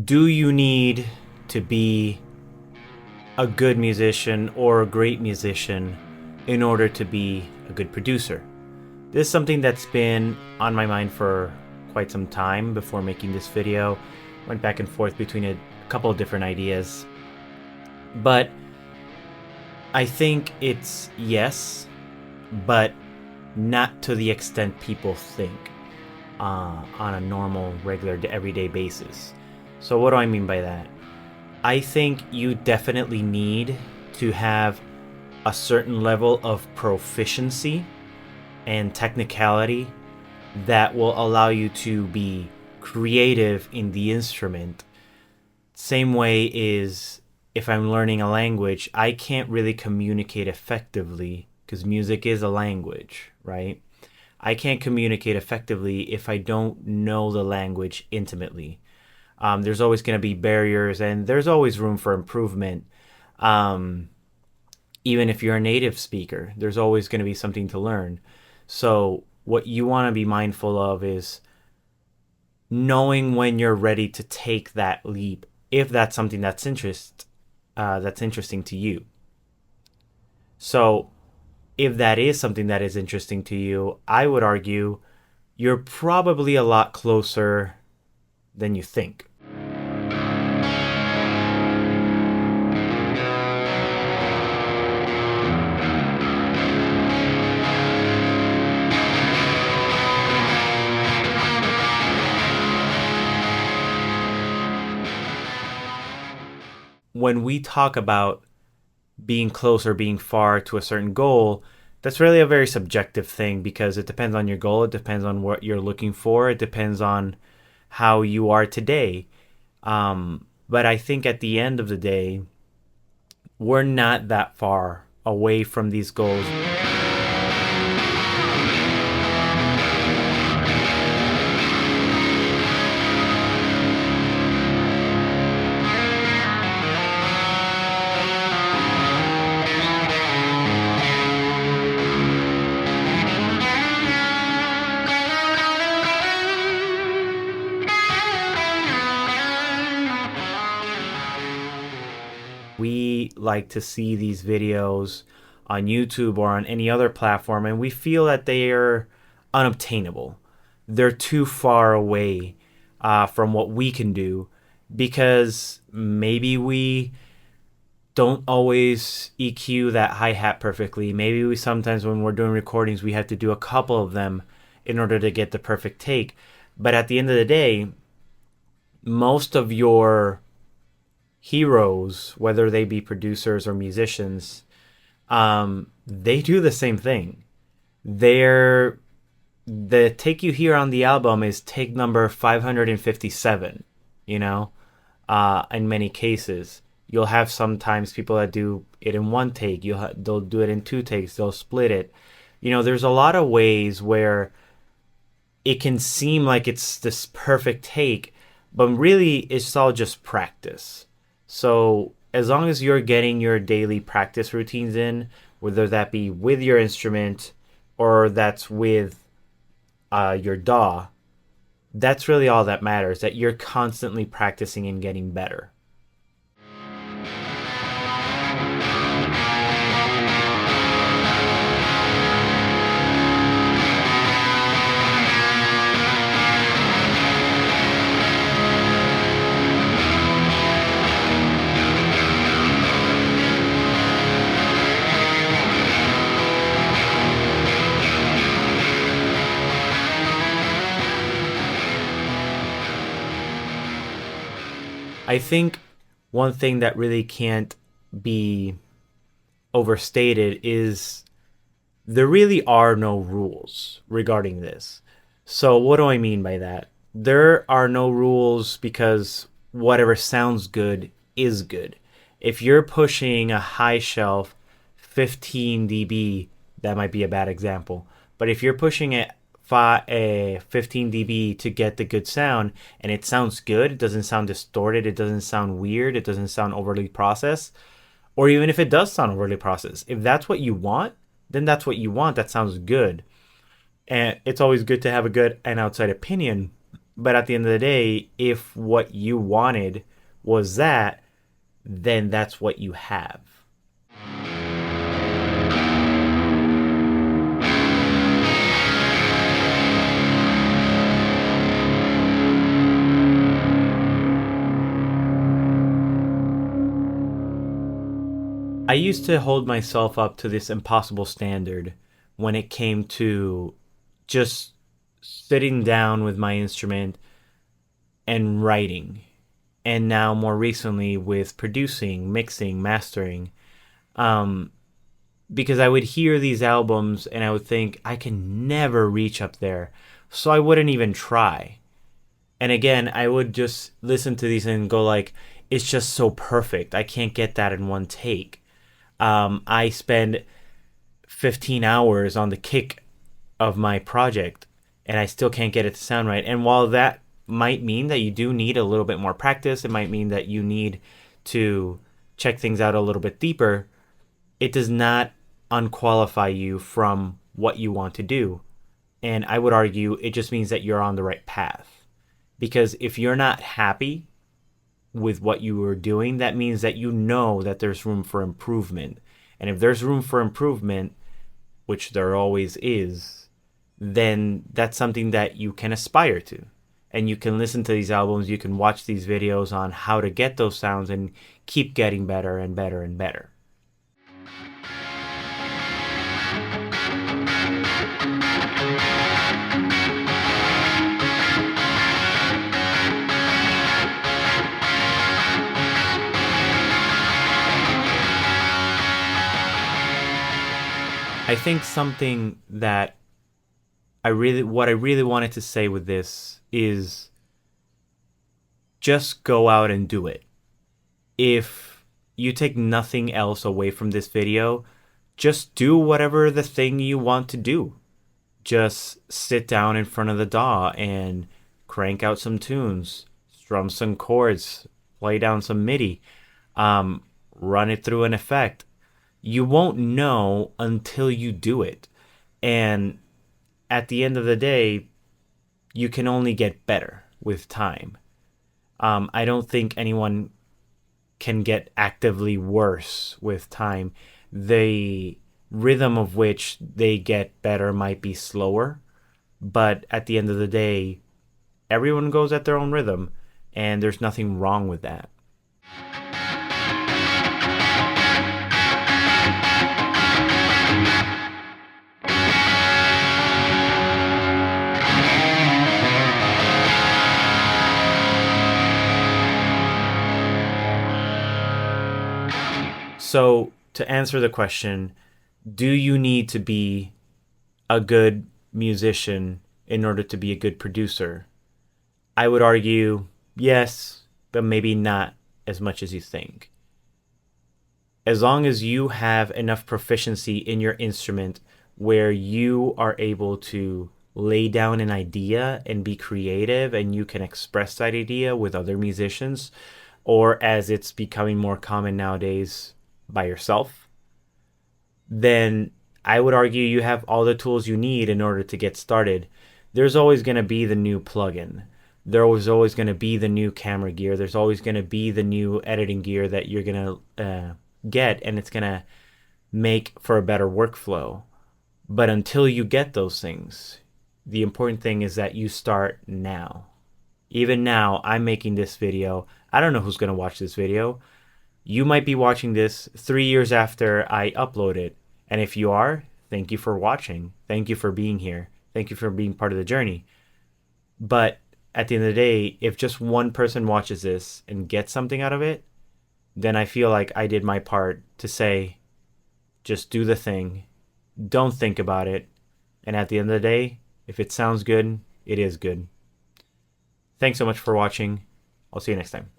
do you need to be a good musician or a great musician in order to be a good producer? This is something that's been on my mind for quite some time before making this video. Went back and forth between a couple of different ideas. But I think it's yes, but not to the extent people think on a normal, regular, everyday basis. So what do I mean by that? I think you definitely need to have a certain level of proficiency and technicality that will allow you to be creative in the instrument. Same way is if I'm learning a language, I can't really communicate effectively because music is a language, right? I can't communicate effectively if I don't know the language intimately. There's always going to be barriers and there's always room for improvement. Even if you're a native speaker, there's always going to be something to learn. So what you want to be mindful of is knowing when you're ready to take that leap, if that's something that's interesting to you. So if that is something that is interesting to you, I would argue you're probably a lot closer than you think. When we talk about being close or being far to a certain goal, that's really a very subjective thing because it depends on your goal. It depends on what you're looking for. It depends on how you are today. But I think at the end of the day, we're not that far away from these goals. We like to see these videos on YouTube or on any other platform, and we feel that they are unobtainable. They're too far away from what we can do because maybe we don't always EQ that hi-hat perfectly. Maybe we sometimes, when we're doing recordings, we have to do a couple of them in order to get the perfect take. But at the end of the day, most of your heroes, whether they be producers or musicians, they do the same thing. The take you here on the album is take number 557, in many cases. You'll have sometimes people that do it in one take. They'll do it in two takes. They'll split it. There's a lot of ways where it can seem like it's this perfect take, but really it's all just practice. So as long as you're getting your daily practice routines in, whether that be with your instrument or that's with your DAW, that's really all that matters, that you're constantly practicing and getting better. I think one thing that really can't be overstated is there really are no rules regarding this. So what do I mean by that? There are no rules because whatever sounds good is good. If you're pushing a high shelf 15 dB, that might be a bad example. But if you're pushing it 15 dB to get the good sound, and it sounds good, it doesn't sound distorted, it doesn't sound weird, it doesn't sound overly processed, or even if it does sound overly processed, if that's what you want, then that's what you want. That sounds good. And it's always good to have a good and outside opinion. But at the end of the day, if what you wanted was that, then that's what you have. I used to hold myself up to this impossible standard when it came to just sitting down with my instrument and writing. And now, more recently, with producing, mixing, mastering. Um, because I would hear these albums and I would think, I can never reach up there. So I wouldn't even try. And again, I would just listen to these and go like, it's just so perfect. I can't get that in one take. I spend 15 hours on the kick of my project and I still can't get it to sound right. And while that might mean that you do need a little bit more practice, it might mean that you need to check things out a little bit deeper, it does not unqualify you from what you want to do. And I would argue it just means that you're on the right path. Because if you're not happy with what you are doing, that means that you know that there's room for improvement. And if there's room for improvement, which there always is, then that's something that you can aspire to. And you can listen to these albums, you can watch these videos on how to get those sounds and keep getting better and better and better. I think something that what I really wanted to say with this is just go out and do it. If you take nothing else away from this video, just do whatever the thing you want to do. Just sit down in front of the DAW and crank out some tunes, strum some chords, play down some MIDI, run it through an effect. You won't know until you do it. And at the end of the day, you can only get better with time. I don't think anyone can get actively worse with time. The rhythm of which they get better might be slower, but at the end of the day, everyone goes at their own rhythm, and there's nothing wrong with that. So, to answer the question, do you need to be a good musician in order to be a good producer? I would argue yes, but maybe not as much as you think. As long as you have enough proficiency in your instrument where you are able to lay down an idea and be creative and you can express that idea with other musicians, or as it's becoming more common nowadays, by yourself, then I would argue you have all the tools you need in order to get started. There's always going to be the new plugin. There's always going to be the new camera gear. There's always going to be the new editing gear that you're going to get, and it's going to make for a better workflow. But until you get those things, the important thing is that you start now. Even now, I'm making this video. I don't know who's going to watch this video. You might be watching this 3 years after I upload it. And if you are, thank you for watching. Thank you for being here. Thank you for being part of the journey. But at the end of the day, if just one person watches this and gets something out of it, then I feel like I did my part to say, just do the thing. Don't think about it. And at the end of the day, if it sounds good, it is good. Thanks so much for watching. I'll see you next time.